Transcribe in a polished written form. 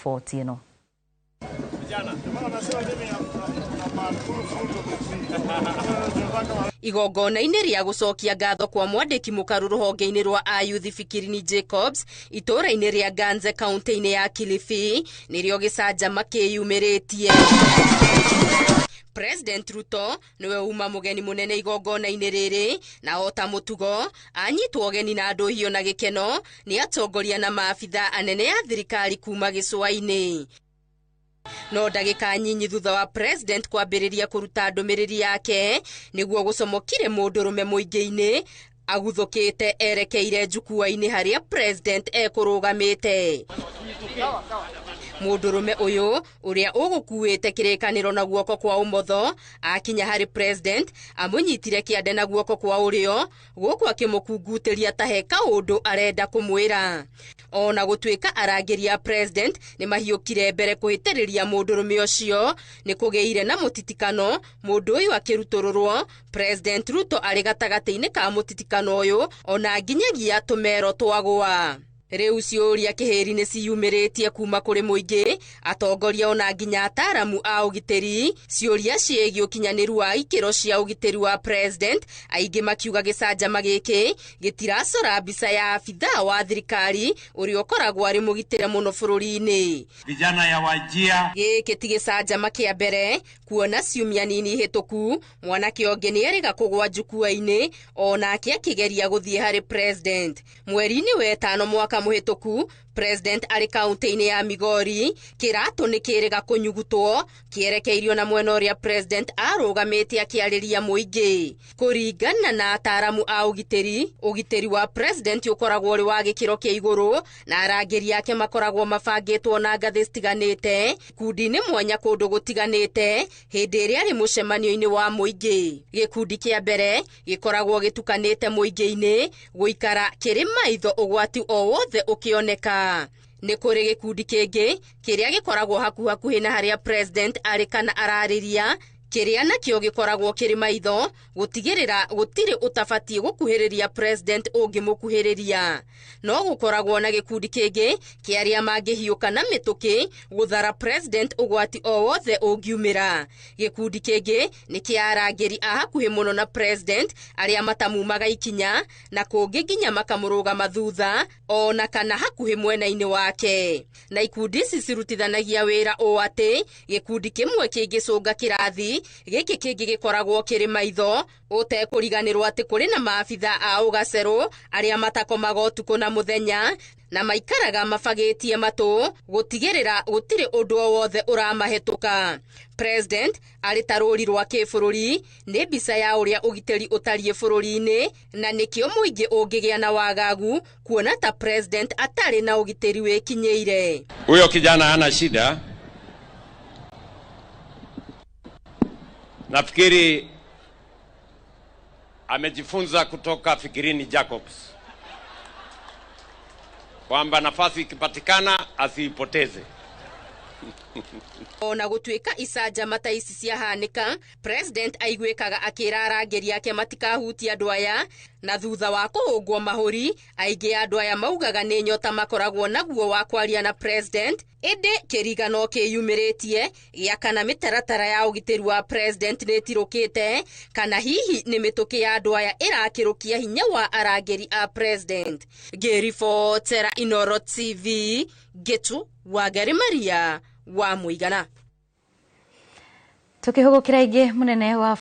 Fortino. Igongona-inĩ rĩa gũcokia ngatho kwa mwandĩki mũkaru rũhonge-inĩ rwa Ayuthi Fikirini Jacobs itũũra-inĩ rĩa Ganze kaunti-inĩ ya Kilifi nĩrĩo gĩcanjama kĩyumĩrĩtie. President Ruto niwe uma mũgeni mũnene igongona-inĩ rĩrĩ, na ota mũtugo anyitwo ũgeni na andũ hiũ na gĩkeno nĩ atongoria na maabitha anene a thirikari kuma gĩcũa-inĩ. No ndagĩka nyinyi thutha wa president kwambĩrĩria kũruta ndũmĩrĩri yake nĩguo gũcomokire mũndũrũme mũingĩ-inĩ aguthũkĩte erekeire njukua-inĩ harĩa president ekũrũgamĩte. Mũndũrũme ũyũ ũrĩa ũgũkuĩte kĩrĩkanĩro na guoko kwa ũmotho akinya harĩ president amũnyitire kĩande na guoko kwa ũrĩo gũkũ akĩmũkungutĩria ta heka ũndũ arenda kũmwĩra. Ona gũtuĩka arangĩri a president nĩ mahiũkire mbere kũhĩtĩrĩria mũndũrũme ũcio nĩ kũgĩire na mũtitikano, mũndũ ũyũ akĩrutũrũrwo, president Ruto arĩ gatagatĩ-inĩ ka mũtitikano ũyũ ona nginyagia tũmero twagũa. Rĩu ciũria kĩhĩri nĩ ciyumĩrĩtie kuma kũrĩ mũingĩ, atongoria ona nginya ataaramu a ũgitĩri, ciũria ciĩgiĩ ũkinyanĩru wa ikĩro cia ũgitĩri wa president, aingĩ makiuga gĩcanjama gĩkĩ gĩtiracora mbica ya abithaa wa thirikari ũrĩa ũkoragwo arĩ mũgitĩre mũno bũrũri-inĩ. Vijana ya Wajia. Gĩkĩ ti gĩcanjama kĩa mbere, kuona ciumia nini hĩtũku mwanake ũngĩ nĩ erĩga kũgwa njukua-inĩ onake akĩgeria gũthiĩ harĩ president. Mweri-inĩ wa ĩtano mwaka mũhĩtũku, president arĩ kaunti-inĩ ya Migori, kĩratũ nĩ kĩrĩga kũnyugutwo kĩerekeirio na mwena ũrĩa president arũgamĩte akĩarĩria mũingĩ. Kũringana na ataaramu a ũgitĩri wa president ũkoragwo ũrĩ wa gĩkĩro kĩa igũrũ na arangĩri yake makoragwo mabangĩtwo na ngathĩ citiganĩte kundi-inĩ mwanya kũndũ gũtiganĩte hĩndĩ ĩrĩa arĩ mũcemanio-inĩ wa mũingĩ. Gĩkundi kĩa mbere gĩkoragwo gĩtukanĩte mũingĩ-inĩ gũikara kĩrĩ maitho ũgwati o wothe ũkĩoneka. Nĩ kũrĩ gĩkundi kĩngĩ kĩrĩa gĩkoragwo hakuhĩ na harĩa president arĩ kana ararĩria, kĩrĩa nakĩo gĩkoragwo kĩrĩ maitho gũtigĩrĩra gũtirĩ ũtabatiĩ gũkuhĩrĩria president ũngĩmũkuhĩrĩria. No gũkoragwo na gĩkundi kĩngĩ kĩa arĩa mangĩhiũka na mĩtũkĩ gũthara president ũgwati o wothe ũngiumĩra. Gĩkundi kĩngĩ nĩ kĩa arangĩri a hakuhĩ mũno na president arĩa matamumaga ikinya na kũngĩ nginya makamũrũgama thutha ona kana hakuhĩ mwena-inĩ wake. Na ikundi ici cirutithanagia wĩra ũũ atĩ gĩkundi kĩmwe kĩngĩcũnga kĩrathi, gĩkĩ kĩngĩ gĩkoragwo kĩrĩ maitho, ũtekũriganĩrwo atĩ kũrĩ na maabitha a ũgacerũ arĩa matakomaga ũtukũ na mũthenya na maikaraga mabagĩtie matũ gũtigĩrĩra gũtirĩ ũndũ o wothe ũramahĩtũka. President arĩ ta rũri rwa kĩbũrũri, nĩ mbica ya ũrĩa ũgitĩri ũtariĩ bũrũri-inĩ, na nĩkĩo mũingĩ ũngĩgĩa na wagagu kuona ta president atarĩ na ũgitĩri wĩkinyĩire. Huyo kijana hana shida. Nafikiri amejifunza kutoka Fikirini Jacobs kwamba nafasi ikipatikana asiipoteze. Ona gũtuĩka icanjama ta ici ciahanĩka, president aiguĩkaga akĩra arangĩri yake matikahutia andũ aya, na thutha wa kũhũngwo mahũri aingĩ andũ aya maugaga nĩ nyota makoragwo naguo wa kwaria na president. Ĩndĩ kĩrigano kĩyumĩrĩtie gĩa kana mĩtaratara ya ũgitĩri wa president nĩ ĩtirũkĩte kana hihi nĩ mĩtũkĩ ya andũ aya ĩrakĩrũkia hinya wa arangĩri a president. Ngĩribotera Inooro TV, Getu Wangari Maria wa Mũigana. Tukĩhũgũkĩra ingĩ mũnene wa